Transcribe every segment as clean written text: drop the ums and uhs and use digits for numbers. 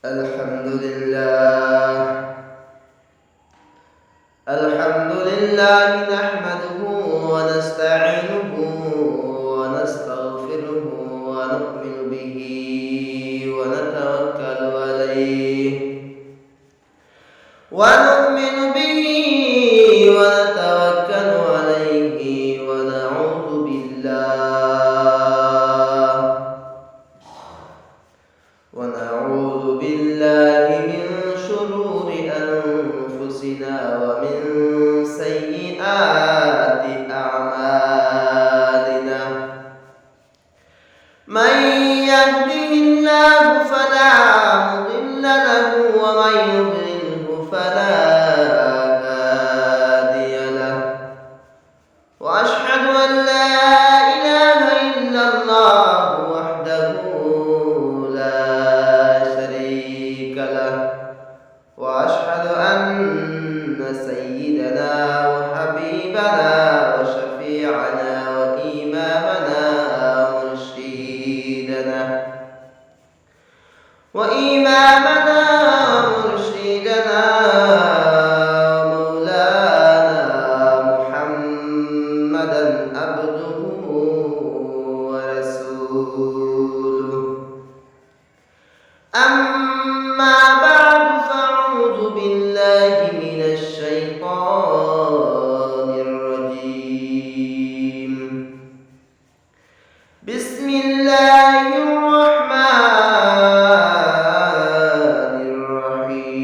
الحمد لله نحمده ونستعينه ونستغفره ونؤمن به ونتوكل عليه ونعوذ بالله من شرور أنفسنا ومن سيئات أعمالنا. من يهده الله فلا مضل له ومن يضلله فلا هادي له، وأشهد أن لا إله إلا الله وحده لا شريك له، وأشهد أن سيدنا وحبيبنا وشفيعنا وإمامنا مولانا محمدا عبده ورسوله. أما بعد فأعوذ بالله من الشيطان الرجيم. بسم الله الرحمن الرحيم.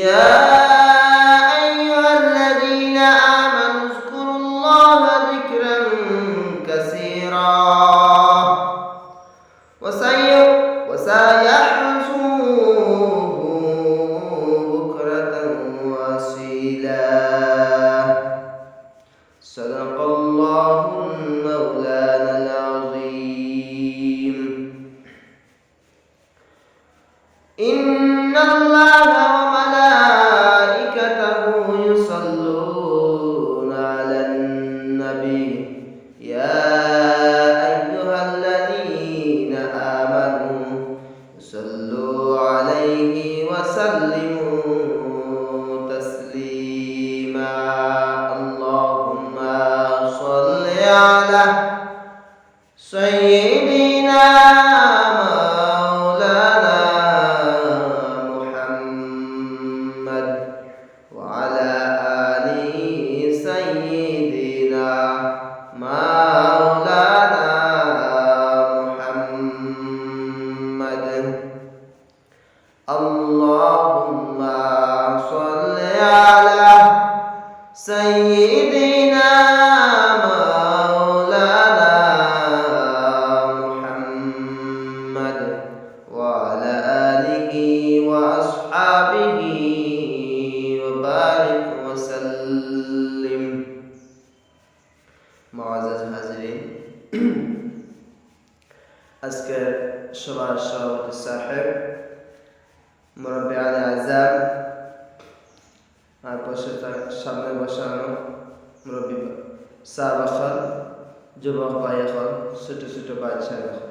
يا أيها الذين آمنوا اذكروا الله ذكرا كثيرا وسيحصوه بكرة وأصيلا. صدق الله مولانا العظيم. إن الله وملائكته يصلون على النبي يا أيها الذين آمنوا صلوا عليه وسلموا تسليما. اللهم صل على سيدنا مولانا محمد وعلى آله سيدنا مولانا محمد. اللهم صل على سيدنا مولانا محمد وعلى آله وأصحابه وبارك وسلم. معزز হাজিরিন, আজকের সভার সভাপতি সাহেব, মুরব্বী আলী আজম, আর সামনে বসানো মুরব্বী সাহাবাখন, যুবক ভাই এখন, ছোট ছোট বাচ্চা এখন,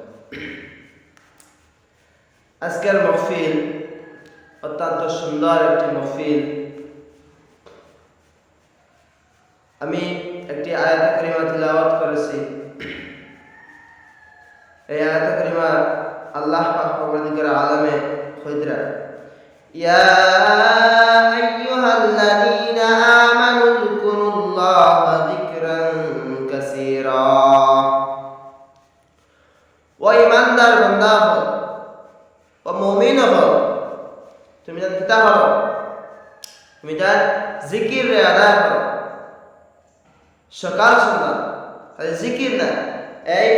আজকের মহফিল অত্যন্ত সুন্দর একটি মহফিল। আমি একটি আয়াত কারিমা তিলাওয়াত করেছি। এই আয়াত কারিমা আল্লাহ পাক পবিত্র আলামে খুদরা ইয়া আইয়ুহাল্লাযীনা আমানু যকুরুল্লাহা যিকরান কাসীরা। ও ঈমানদার বান্দা হও, ও মুমিন হও, তুমি যা কিতা করো, তুমি যা জিকির রে আদায় করো সকাল সন্ধ্যা। খালি জিকির না, এই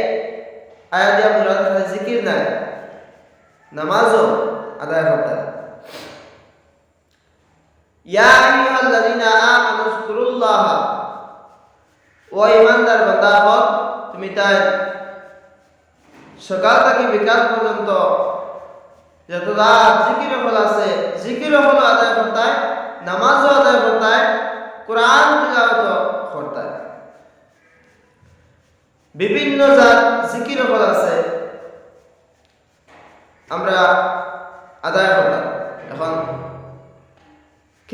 আয়াতে মুরাদ খালি জিকির না, নামাজও আদায় করতে হবে। ইয়া আইয়ুহাল্লাযীনা আমানু যকুরুল্লাহ, ও ঈমানদার বান্দা হও, তুমি তাই সকাল থেকে বিকাল পর্যন্ত যত রাত জিকির ফল আছে, জিকির ফল আদায় করতে হয়, নামাজও আদায় করতে হয়, কোরআন তিলাওয়াত করতে হয়। বিভিন্ন জাত জিকির ফল আছে,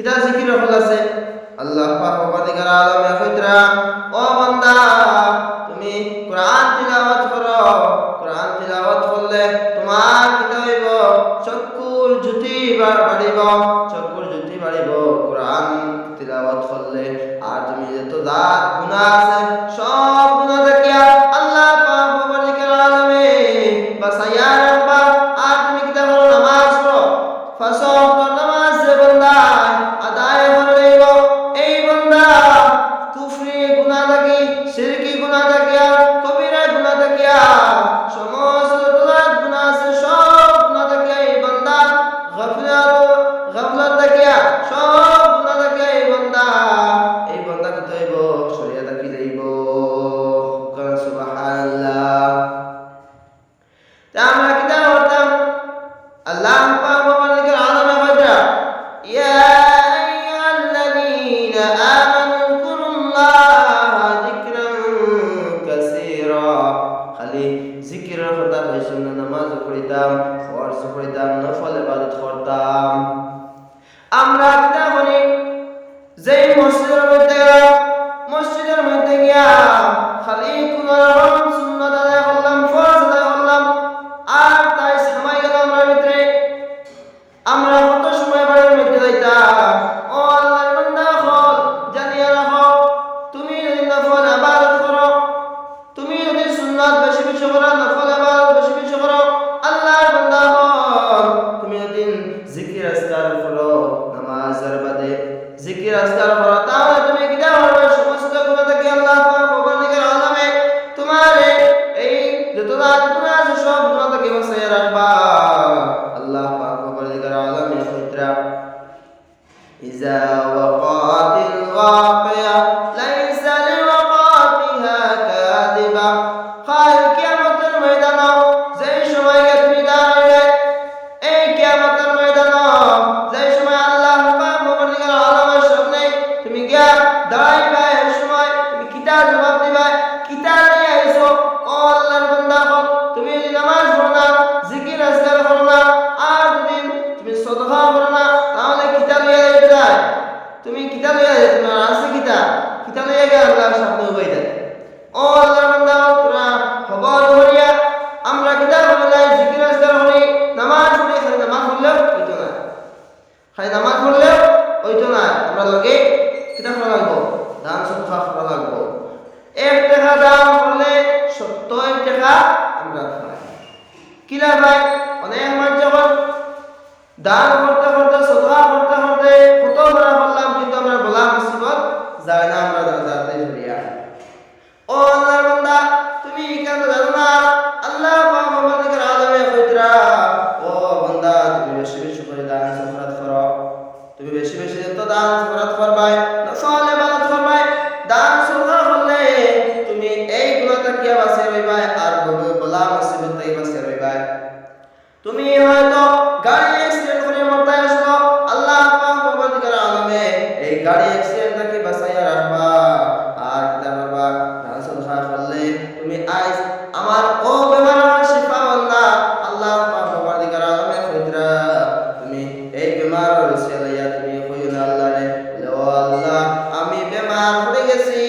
কিতা জিকির হল আছে আল্লাহ পাক অধিকার আলমে কইতরা ও বান্দা তুমি কোরআন তিলাওয়াত করো কোরআন তিলাওয়াত করলে তোমার কিতা হইব চক্ষুর জ্যোতি বাড়িব চক্ষুর জ্যোতি বাড়িব কোরআন তিলাওয়াত করলে আর তুমি যত জাত গুনাহ আছে সব গুনাহ থেকে আল্লাহ পাক অধিকার আলমে বাঁচাইয়া রাখবা আর তুমি কিতা করো নামাজ পড়ো ফাসল নামাজ যে বান্দা আদায় করে এই বান্দা কুফরি গুনাহ থেকে শিরকি গুনাহ থেকে কবিরা গুনাহ থেকে সমস্ত যত গুনাহ আছে সব গুনাহ থেকে এই বান্দা গাফলাত থেকে সব গুনাহ থেকে এই বান্দা কি হইব শরীয়ত কি দেইব সুবহানাল্লাহ তা আমরা কিতা করতাম আল্লাহ পাক ওয়ালিকার আলামে বাদরা ইয়া আইয়ুহাল্লাযীনা আমানু যকুরুল্লাহা যিকরান কাসীরা খালি জিকিরের কথা কইছেন না নামাজ পড়িতাম ফরজ পড়িতাম নফল ইবাদত করতাম আমরা কিতা করি যেই মসজিদের মধ্যে গিয়া খালি কোন রকম সুন্নাত আদায় করলাম ফরজ আদায় করলাম আর তাই সময় গেল আমরা ভিতরে আমরা কত সময় বাড়ির মধ্যে যাইতাম ও আল্লাহর বান্দা হল জানিয়া রাখো তুমি যদি নফল ইবাদত করো তুমি যদি সুন্নাত বেশি বেশি করো নফল ইবাদত বেশি বেশি করো আল্লাহর বান্দা হল তুমি যদি জিকির আজকার করো নামাজের বাদে জিকির আজকার করো তাহলে তুমি কিটা হবে সমস্ত গুনাহ থেকে আল্লাহ পাক ওয়ালিকার আলামে তোমারে এই যত গুনাহ আছে সব গুনাহ থেকে বাঁচিয়ে রাখবা আল্লাহ পাক ওয়ালিকার আলামে কইতরা ইজা ওয়াকাতিল ওয়াকিয়া লাইসা লিওয়াকাতিহা কাযিবা কাল কিয়ামতের ময়দানে যেই সময় তুমি দাঁড়াইলে এই কিয়ামতের ময়দানে যেই সময় আল্লাহ পাক ওয়ালিকার আলামের সামনে তুমি গিয়া দাঁড়াইবা এই সময় তুমি কিতা জবাব দিবা কিতা নিয়ে আইছো ও আল্লাহর বান্দা তুমি যদি নামাজ পড়ো না জিকির আজকার করো না আর যদি তুমি সাদকা করো না তাহলে কিতা লইয়া যাইতা তুমি কিতা লইয়া যাইতা তোমার আছে কিতা লইয়া গিয়া আল্লাহর সামনে উবাই দেয় ও আল্লাহর বান্দা তোরা খবর ধরিয়া আমরা কিতা করব না জিকির আজকার করি নামাজ পড়ি খালি নামাজ পড়লেও হইতো না খালি নামাজ পড়লেও হইতো না আমরা লগে কিতা করা লাগবো দান সদকা করা লাগবো 1 টাকা দান করলে 70 টাকা আমরা পাই কিলা ভাই অনেক মানুষ যখন দান করতে করতে সদকা করতে করতে কত বড় বললাম কিন্তু আমরা বলা মুসিবত যায় না আমরা দাঁড়াতে জড়িয়া ও আল্লাহর বান্দা তুমি কেন জানো না আল্লাহ পাক ওয়ালিকার আলামে কইতরা ও বান্দা তুমি বেশি বেশি করে দান সদকা করো তুমি বেশি বেশি যত দান সদকা করবাই নফল ইবাদত করবাই দান সদকা করলে তুমি এই গুনাহ থেকে বাঁচিয়ে রইবা আর বলা মুসিবত থেকে বাঁচিয়ে রইবা তুমি হয়তো গাড়ি অ্যাক্সিডেন্ট করে মরতে আসলো আল্লাহ পাক ওয়ালিকার আলামে এই গাড়ি অ্যাক্সিডেন্ট থেকে বাঁচাইয়া রাখবা আর কিতা করবা দান সদকা করলে তুমি আজ আমার ও বেমার শিফা বান্দা আল্লাহ পাক ওয়ালিকার আলামে কইতরা তুমি এই বেমার হইছে লইয়া তুমি কইও না আল্লাহরে ও আল্লাহ আমি বেমার পড়ে গেছি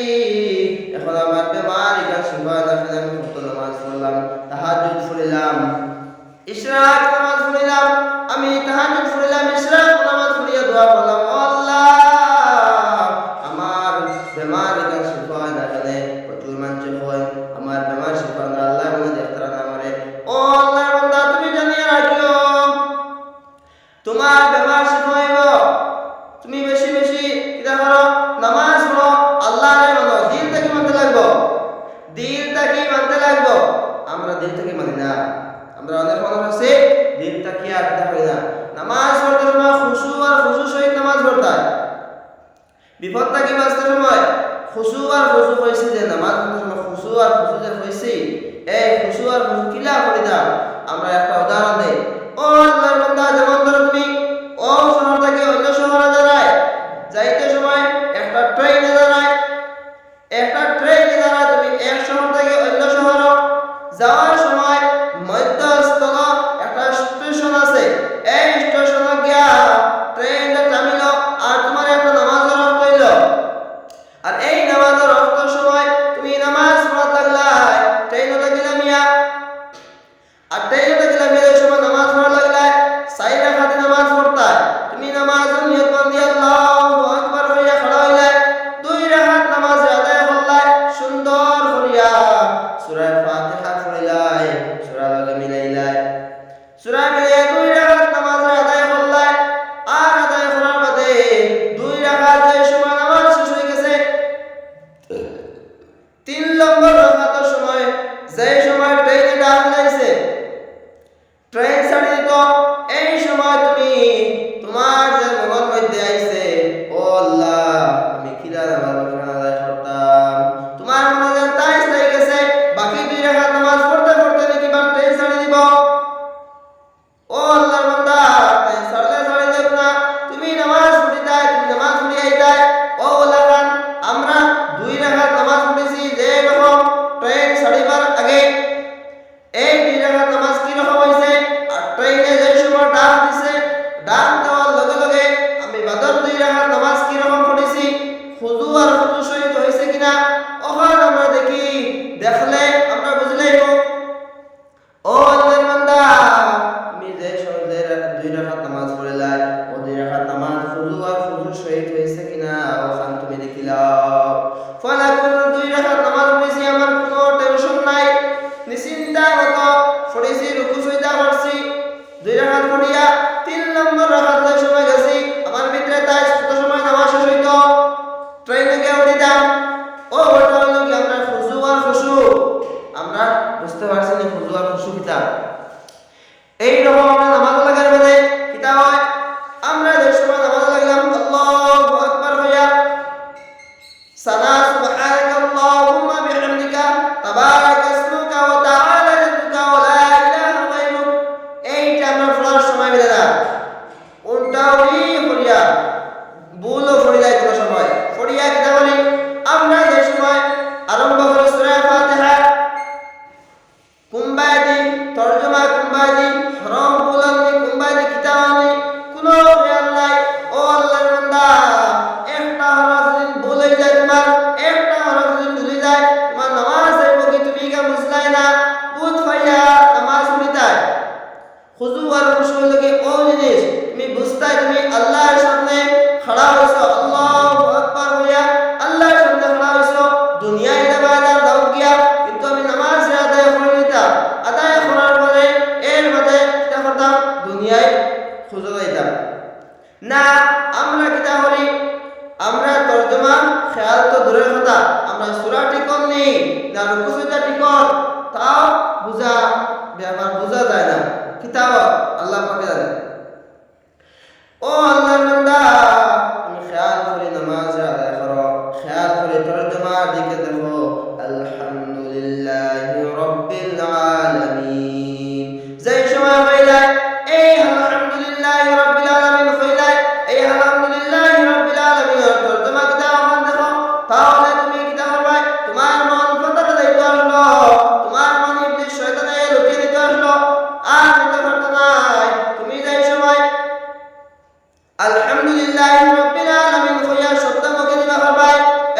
এখন আমার বেমার এটা শিফা না খেলে আমি কত নামাজ পড়লাম তাহাজ্জুদ পড়লাম ইশরাক নামাজ পড়লাম আমি তাহাজ্জুদ পড়লাম ইশরাক নামাজ পড়িয়া দোয়া করলাম ও আল্লাহ আমার বেমার এটা শিফা না খেলে প্রচুর মানুষ হয় আমার বেমার শিফা না আল্লাহ বলে দেখতরা না আমারে ও আল্লাহর বান্দা তুমি জানিয়া রাখিও তোমার বেমার শিফা হইব তুমি বেশি বেশি কিতা করো নামাজ পড়ো আল্লাহরে মানো দিল থেকে মানতে লাগবো আমরা দিল থেকে মানি না আমরা অনেক মানুষ আছে দিল থেকে আর কিতা করি না নামাজ পড়তে সময় খুশু আর খুশু সহিত নামাজ পড়তে হয় বিপদ থেকে বাঁচতে সময় খুশু আর খুশু হইছে যে নামাজ পড়তে সময় খুশু আর খুশু যে হইছে এই খুশু আর খুশু কিলা করি দাও আমরা একটা উদাহরণ দেই ও আল্লাহর বান্দা যেমন ধরো তুমি ও শহর থেকে অন্য শহরে দাঁড়ায় যাইতে সময় একটা ট্রেনে দাঁড়ায় তুমি এক শহর থেকে অন্য শহর যাওয়ার সময় মধ্যস্থল একটা স্টেশন আছে এই স্টেশনে গিয়া ট্রেনটা থামিল আর আর তাইলে দেখলা মেয়েদের সময় নামাজ পড়া লাগলে সাইরা খাতে নামাজ পড়তা তুমি নামাজ নিয়ত বান্ধি আল্লাহু আকবার হইয়া খড়া হইলে দুই রাকাত নামাজ আদায় করলাই সুন্দর করিয়া সূরা ফাতিহা পড়িলাই সূরা লগে মিলাইলাই সূরা মিলাইয়া দুই রাকাত নামাজ আদায় করলাই আর আদায় করার বাদে দুই রাকাত যে সময় নামাজ শেষ হয়ে গেছে 3 নম্বর রাকাতের সময় যে সময় ট্রেনে ডাক লাইছে ট্রেন ছাড়ি দিত এই সময় তুমি তোমার যে মনের মধ্যে আইছে ও আল্লাহ আমি কিরা নামাজ আদায় করতাম তোমার মনে তাই চাই গেছে বাকি দুই রাকাত নামাজ পড়তে পড়তে নাকি বাম ট্রেন ছাড়ি দিব ও আল্লাহর বান্দা ট্রেন ছাড়ি দেব না তুমি নামাজ পড়ি দাই তুমি নামাজ পড়ি আইতাই ও ওলাকান আমরা দুই রাকাত নামাজ পড়েছি যে রকম ট্রেন ছাড়িবার আগে এই দুই রাকাত নামাজ কি রকম হইছে আর ট্রেনে যে সময় ডাক দিছে ডাক দেওয়ার লগে লগে আমি বাদর দুই রাকাত নামাজ কি রকম পড়েছি খুদু আর খুদু সহিত হইছে কিনা ওখান আমরা দেখি দেখলে আমরা বুঝলেই ও আল্লাহর বান্দা তুমি যে সময় দুই রাকাত নামাজ পড়লাই ও দুই রাকাত নামাজ খুদু আর খুদু সহিত হইছে কিনা ওখান তুমি দেখিলাও ফলাকুল দুই রাকাত নামাজ পড়েছি আমার কোনো টেনশন নাই নিশ্চিন্তা মতো পড়েছি রুকু সজদা করছি দুই রাকাত পড়িয়া 3 নম্বর রাকাতের সময় গেছি আমার ভিতরে তাই কত সময় নামাজ শেষ হইতো ট্রেনে গিয়ে উঠিতাম ও ওটা হলো কি আমরা খুশু আর খুশু আমরা বুঝতে পারছি না খুশু আর খুশু কিতা এই রকম আমরা নামাজ লাগার বাদে কিতা হয় আমরা যে সময় নামাজ লাগলাম আল্লাহু আকবার হইয়া সানা সুবহানাকা আল্লাহুম্মা বিহামদিকা তাবারাক ইসমুকা ওয়া তাআলা জাদ্দুকা ওয়া লা ইলাহা গায়রুক এইটা আমরা পড়ার সময় মিলে না উল্টাওই পড়িয়া ভুলও পড়িয়া কোনো সময় পড়িয়া কিতা বলি আমরা যে সময় আরম্ভ করি সূরা ফাতিহা কুম্বাদি তরজমা কুম্বাদি হরম বুলানি কুম্বাদি কিতাবানি কোনো খেয়াল নাই ও আল্লাহর বান্দা একটা হরফ যদি ভুল হয়ে যায় তোমার একটা হরফ যদি ভুলে যায় তোমার নামাজ হইব কি তুমি কে বুঝলাই না বুঝ পাইয়া নামাজ পড়িতাই খুজু আর খুশু লাগে ও জিনিস তুমি বুঝতাই তুমি আল্লাহর সামনে খড়া হইছো আল্লাহু আকবার হইয়া আল্লাহর সামনে খড়া হইছো দুনিয়ায় ইবাদত দাও গিয়া কিন্তু আমি নামাজ আদায় করে নিতাম আদায় করার পরে এর মধ্যে কিতা করতাম দুনিয়ায় খুঁজে যাইতাম না আমরা কিতা করি আমরা তরজমা খেয়াল তো দূরের কথা আমরা সূরা টিকন নেই না রুকু সজদা টিকন তাও বুঝা ব্যাপার বুঝা যায় না কিতাব আল্লাহ পাকে জানে ও আল্লাহর বান্দা তুমি খেয়াল করে নামাজ আদায় করো খেয়াল করে তরজমার দিকে দেখো আলহামদুলিল্লাহি রাব্বিল আলামিন যে সময় হইলাই এই আলহামদুলিল্লাহি রাব্বিল আলামিন হইলাই এই আলহামদুলিল্লাহি রাব্বিল আলামিন তরজমা কিতা ওখান দেখো তাহলে তুমি কিতা করবে তোমার মন ফাতারে যাইতে আসলো তোমার মন ইবলিস শয়তানে লুকিয়ে দিতে আসলো আর কিতা করতে নাই তুমি যে সময় আলহামদুলিল্লাহি রাব্বিল আলামিন হইয়া শব্দ মুখে দিবা পারবে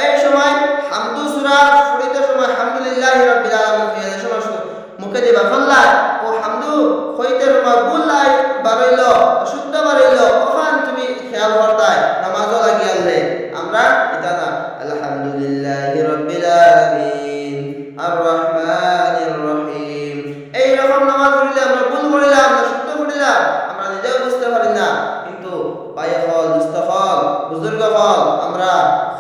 এই সময় হামদু সূরা পড়িতে সময় আলহামদুলিল্লাহি রাব্বিল আলামিন হইয়া সময় মুখে দিবা ফল্লা ও হামদু হইতে সময় বুল্লাই বারইল শুদ্ধ বারইল ওখান তুমি খেয়াল করতাই নামাজও লাগিয়ালে আমরা এটা না আলহামদুলিল্লাহি রাব্বিল আলামিন আর রহমানির রহিম এই রকম নামাজ পড়লে আমরা ভুল করিলাম না শুদ্ধ পড়িলাম আমরা নিজেও বুঝতে পারি না কিন্তু ভাই হল দুস্থ হল বুজুর্গ হল আমরা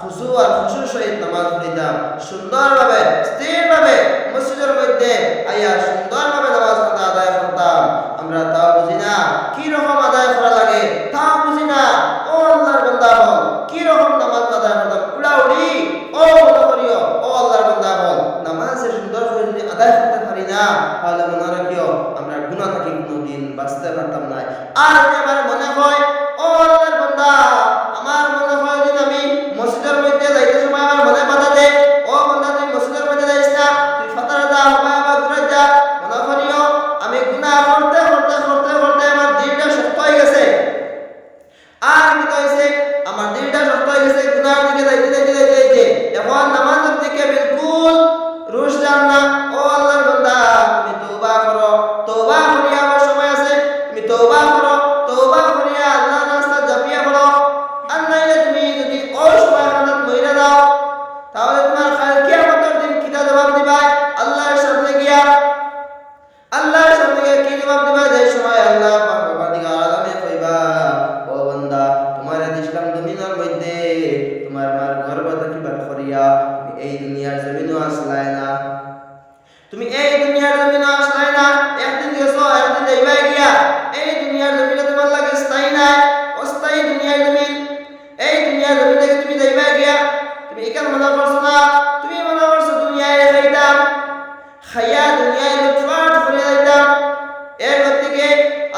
খুশু আর খুশুর সহিত নামাজ পড়িতাম সুন্দরভাবে স্থিরভাবে মসজিদের মধ্যে আইয়া সুন্দরভাবে নামাজ আদায় করতাম আমরা তাও বুঝি না কি রকম আদায় করা লাগে তাও বুঝি না ও আল্লাহর বান্দা হল কি রকম নামাজ আদায় করতাম উড়াউড়ি ও মনে করিও ও আল্লাহর বান্দা হল নামাজের সুন্দর করে যদি আদায় করতে পারি না তাহলে মনে রাখিও আমরা গুনাহ থেকে কোনোদিন বাঁচতে পারতাম না আর আমার মনে হয় ও আল্লাহর বান্দা আমার মনে হয় যে আমি মসজিদের মধ্যে যাইতে সময় আমার মনে বাধা দেয় ও বান্দা তুই মসজিদের মধ্যে যাইস না তুই ফাতারা দা হবে বা ঘুরে যা মনে করিও আমি গুনাহ করতে করতে করতে করতে আমার দিলটা শক্ত হয়ে গেছে আর কি কইছে আমার দিলটা শক্ত হয়ে গেছে গুনাহের দিকে যাইতে যাইতে যাইতে এখন নামাজের দিকে বিলকুল রুশ যান না ও আল্লাহর বান্দা তুমি তওবা করো তওবা কি জবাব দিবা যে সময় আল্লাহ পাক পরবর্তীকার আলামে কইবা ও বান্দা তোমার দিশলাম জমিনের মধ্যে তোমার মার গর্ভ থাকিবার করিয়া তুমি এই দুনিয়ার জমিনও আসলাই না, তুমি এই দুনিয়ার জমিনে আসলাই না, একদিন গেছো একদিন যাইবা গিয়া। এই দুনিয়ার জমিনে তোমার লাগে স্থায়ী নাই, অস্থায়ী দুনিয়ার জমিন। এই দুনিয়ার জমিন থেকে তুমি যাইবা গিয়া। তুমি এখান মনে করছো না, তুমি মনে করছো দুনিয়ায় খাইতাম, খাইয়া দুনিয়ায় লুটপাট করে যাইতাম। এর থেকে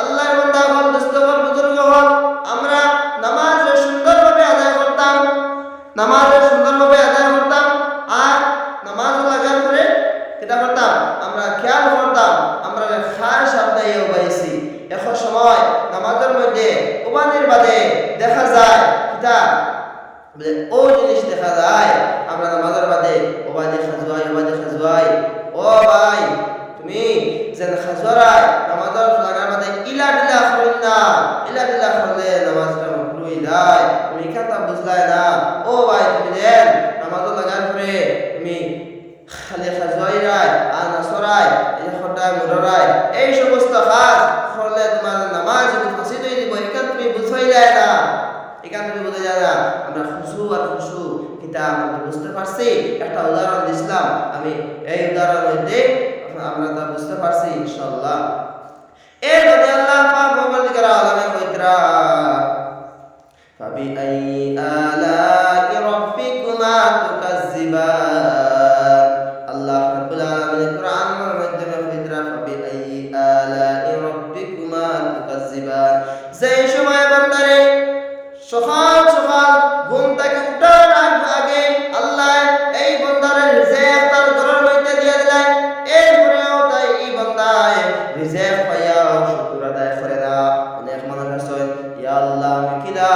আল্লাহর বান্দা হল, দোস্ত হল, বুজুর্গ হল, আমরা নামাজ সুন্দরভাবে আদায় করতাম, নামাজ সুন্দরভাবে আদায় করতাম। আর নামাজ লাগার পরে এটা করতাম, আমরা খেয়াল করতাম আমরা খার সাবধানেও পাইছি। এখন সময় নামাজের মধ্যে উবানের বাদে দেখা যায় এটা ও জিনিস দেখা যায়, আমরা নামাজের বাদে ওবাদে খাজুয়াই ও ভাই তুমি যেন খাজুয়াই নামাজের লাগার বাদে ইলা ডিলা করেন না, ইলা ডিলা করলে নামাজটা মকরুহ যায়। তুমি কথা বুঝলাই না ও ভাই, তুমি দেন নামাজ লাগার পরে তুমি খালি খাজুয়াই রায় আর নাসরাই এই খটায় মুরারাই এই সমস্ত কাজ করলে তোমার নামাজ ফাঁসি দিয়ে দিব। এখান তুমি বুঝাই যায় না, এখান তুমি বুঝে যায় না। আমরা খুশু আর খুশু কিতা আমরা বুঝতে পারছি। একটা উদাহরণ দিছিলাম আমি, এই উদাহরণ মধ্যে আমরা তা বুঝতে পারছি ইনশাআল্লাহ। এর মধ্যে আল্লাহ পাক পরবর্তীকার আলামে কইতরা ফাবি আই আলা'i রাব্বিকুমা তুকাজ্জিবান। আল্লাহ রাব্বুল আলামিন কোরআনের মাধ্যমে কইতরা ফাবি আই আলা'i রাব্বিকুমা তুকাজ্জিবান। যেই সময় বান্দারে সকাল সকাল ঘুম থেকে উঠার আগে আল্লাহ এই বান্দারে রিজিক তার ঘরের মধ্যে দিয়ে দিলেন, এরপরেও তাই এই বান্দায় রিজিক পাইয়া শুকর আদায় করে না। অনেক মানুষ আছে ইয়া আল্লাহ আমি কিলা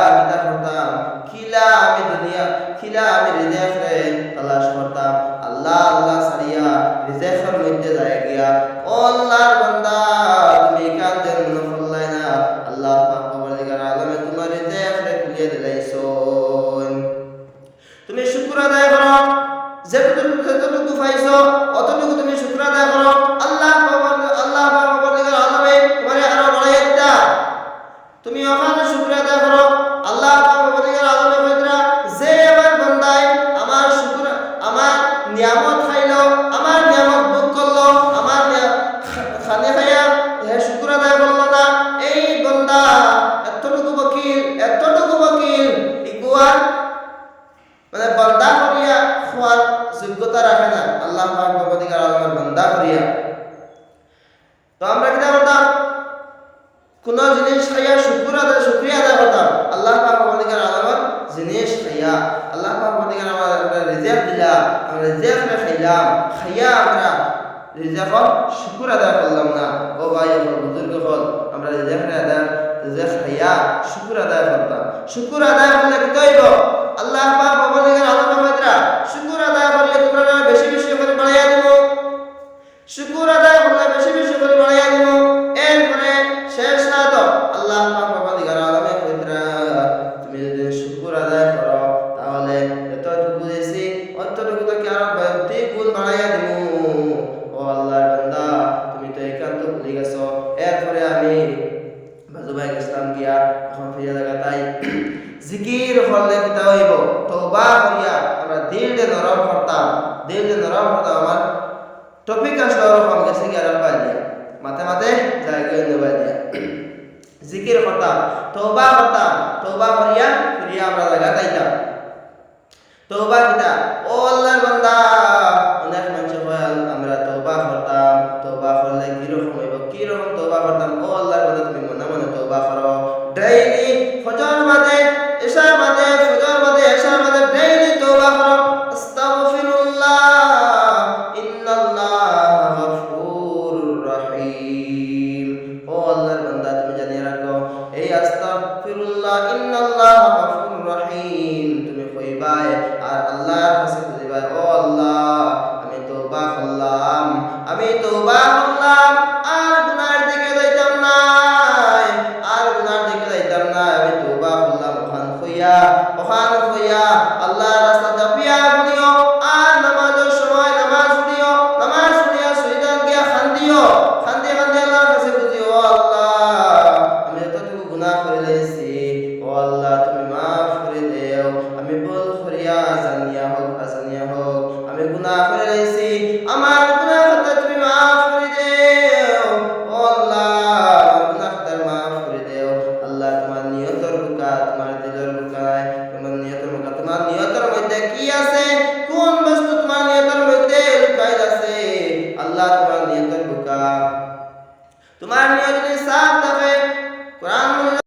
করতাম, কিলা আমি দুনিয়া কিলা আমি রিজিকরে তালাশ করতাম, আল্লাহ আল্লাহ সারিয়া রিজিকের মধ্যে যায় গিয়া। ও আল্লাহর বান্দা তুমি কান দেন মনে করলাই না, আল্লাহ পাক পরবর্তীকার আলামে তোমার রিজিকরে খুলিয়ে দিলাইছো। তুমি শুকর আদায় করো, যতটুকু পাইছো অতটুকু তুমি শুকর আদায় করো। আল্লাহ পাক পরবর্তীকার আলামে তোমারে আরো বাড়াইয়া দিতা, তুমি ওখানে শুকর আদায় করো। আল্লাহ পাক পরবর্তীকার আলামে কইতরা যে আমার বান্দায় আমার শুকর আমার নিয়ামত খাইলো, আমার নিয়ামত ভোগ করলো, আমার খানে খাইয়া হে শুকর আদায় করলো না, এই বান্দা এতটুকু বকিল ইকুয়ার মানে বান্দা করিয়া খোয়ার যোগ্যতা রাখে না আল্লাহ পাক পরবর্তীকার আলামের বান্দা করিয়া। তো আমরা কি করতাম, কোন জিনিস খাইয়া শুকরিয়া আদায় করতাম। আল্লাহ পাক পরবর্তীকার আলামের জিনিস খাইয়া আল্লাহ পাক পরবর্তীকার আমাদের রিজিক দিলা, আমরা রিজিক খাইলাম, খাইয়া আমরা রিজিকর শুকর আদায় করলাম না। ও ভাই ও বুজুর্গ হল, আমরা রিজিক খাইয়া শুকর আদায় করতাম। শুকর আদায় করলে কি হইব? আল্লাহ পাক পরবর্তীকার আলামের বান্দা শুকর আদায় করলে তোমরা বেশি বেশি করে বাড়াইয়া দিব, শুকর আদায় করলে বেশি বেশি করে বাড়াইয়া দিব। এরপরে শেষ না তো আল্লাহ পাক পরবর্তীকার আলামে কইতরা তুমি যদি শুকর আদায় করো তাহলে যতটুকু দিয়েছি অতটুকু থেকে আরো 2 গুণ বাড়াইয়া দিব। ও আল্লাহর বান্দা তুমি তো একান্ত ভুলে গেছো। এরপরে আমি বাজুবাই ইসলাম গিয়া এখন ফিরে লাগা তাই জিকির করলে কিতা হইব, তওবা করিয়া আমরা দিলটা নরম করতাম, আমার টপিক আসলে ওরকম গেছে কি আর পাই দিয়া মাথে জায়গায় নেবা দিয়া জিকির করতাম, তওবা করিয়া ফিরিয়া আমরা লাগা তাইতাম। তওবা কিতা ও আল্লাহর বান্দা, অনেক মানুষ হয় আমরা তওবা করতাম, তওবা করলে কি রকম তওবা করতাম। ও আল্লাহর বান্দা তুমি মনে মনে তওবা করো, ডেইলি ফজর বাদে এশার বাদে ডেইলি তওবা করো। আস্তাগফিরুল্লাহ ইন্নাল্লাহ গফুরুর রহিম। ও আল্লাহর বান্দা তুমি জানিয়ে রাখো এই আস্তাগফিরুল্লাহ ইন্নাল্লাহ গফুরুর রহিম তুমি কইবাই আর আল্লাহর কাছে কইবাই ও আল্লাহ আমি তওবা করলাম আর গুনার দিকে যাইতাম না, বয়ান নিয়ে যদি